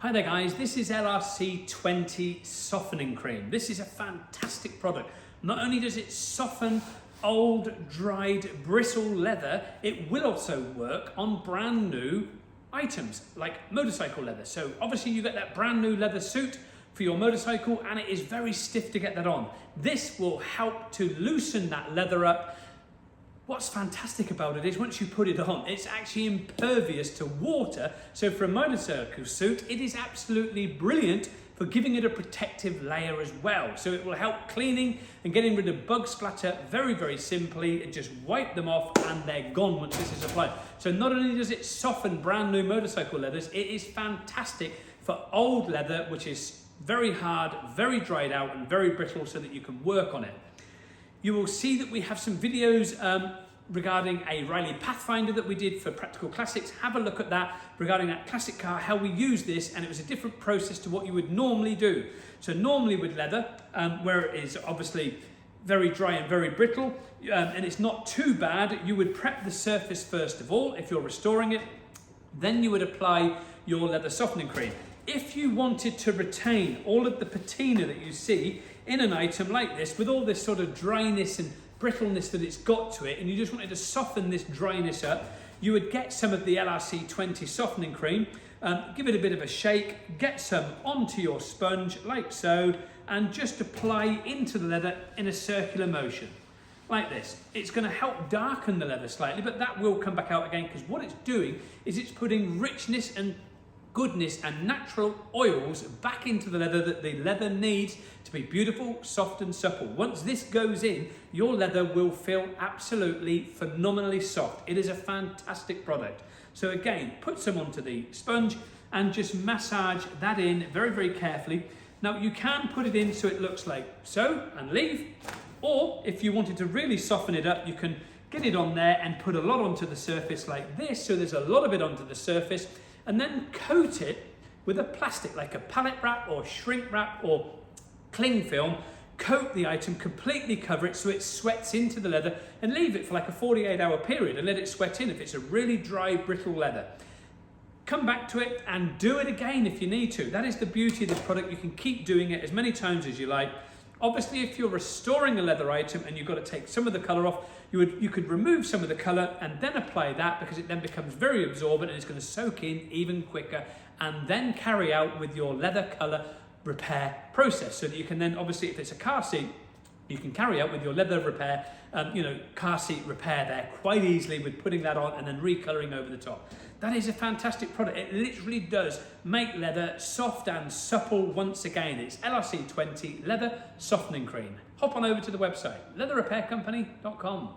Hi there guys, this is LRC20 Softening Crème. This is a fantastic product. Not only does it soften old, dried, brittle leather, it will also work on brand new items like motorcycle leather. So obviously you get that brand new leather suit for your motorcycle and it is very stiff to get that on. This will help to loosen that leather up. What's fantastic about it is once you put it on, it's actually impervious to water. So for a motorcycle suit, it is absolutely brilliant for giving it a protective layer as well. So it will help cleaning and getting rid of bug splatter very, very simply, and just wipe them off and they're gone once this is applied. So not only does it soften brand new motorcycle leathers, it is fantastic for old leather, which is very hard, very dried out and very brittle, so that you can work on it. You will see that we have some videos regarding a Riley Pathfinder that we did for Practical Classics. Have a look at that regarding that classic car, how we use this, and it was a different process to what you would normally do. So normally with leather, where it is obviously very dry and very brittle, and it's not too bad, you would prep the surface first of all if you're restoring it, then you would apply your leather softening cream. If you wanted to retain all of the patina that you see in an item like this, with all this sort of dryness and brittleness that it's got to it, and you just wanted to soften this dryness up, you would get some of the LRC20 softening cream, give it a bit of a shake, get some onto your sponge like so, and just apply into the leather in a circular motion like this. It's going to help darken the leather slightly, but that will come back out again, because what it's doing is it's putting richness and goodness and natural oils back into the leather that the leather needs to be beautiful, soft and supple. Once this goes in, your leather will feel absolutely phenomenally soft. It is a fantastic product. So again, put some onto the sponge and just massage that in very, very carefully. Now you can put it in so it looks like so and leave, or if you wanted to really soften it up, you can get it on there and put a lot onto the surface like this, so there's a lot of it onto the surface, and then coat it with a plastic like a pallet wrap or shrink wrap or cling film. Coat the item, completely cover it so it sweats into the leather, and leave it for like a 48-hour period and let it sweat in if it's a really dry, brittle leather. Come back to it and do it again if you need to. That is the beauty of this product. You can keep doing it as many times as you like. Obviously, if you're restoring a leather item and you've got to take some of the colour off, you could remove some of the colour and then apply that, because it then becomes very absorbent and it's going to soak in even quicker, and then carry out with your leather colour repair process, so that you can then, obviously if it's a car seat, you can carry out with your leather repair, car seat repair there quite easily with putting that on and then recolouring over the top. That is a fantastic product. It literally does make leather soft and supple once again. It's LRC20 Leather Softening Cream. Hop on over to the website, leatherrepaircompany.com.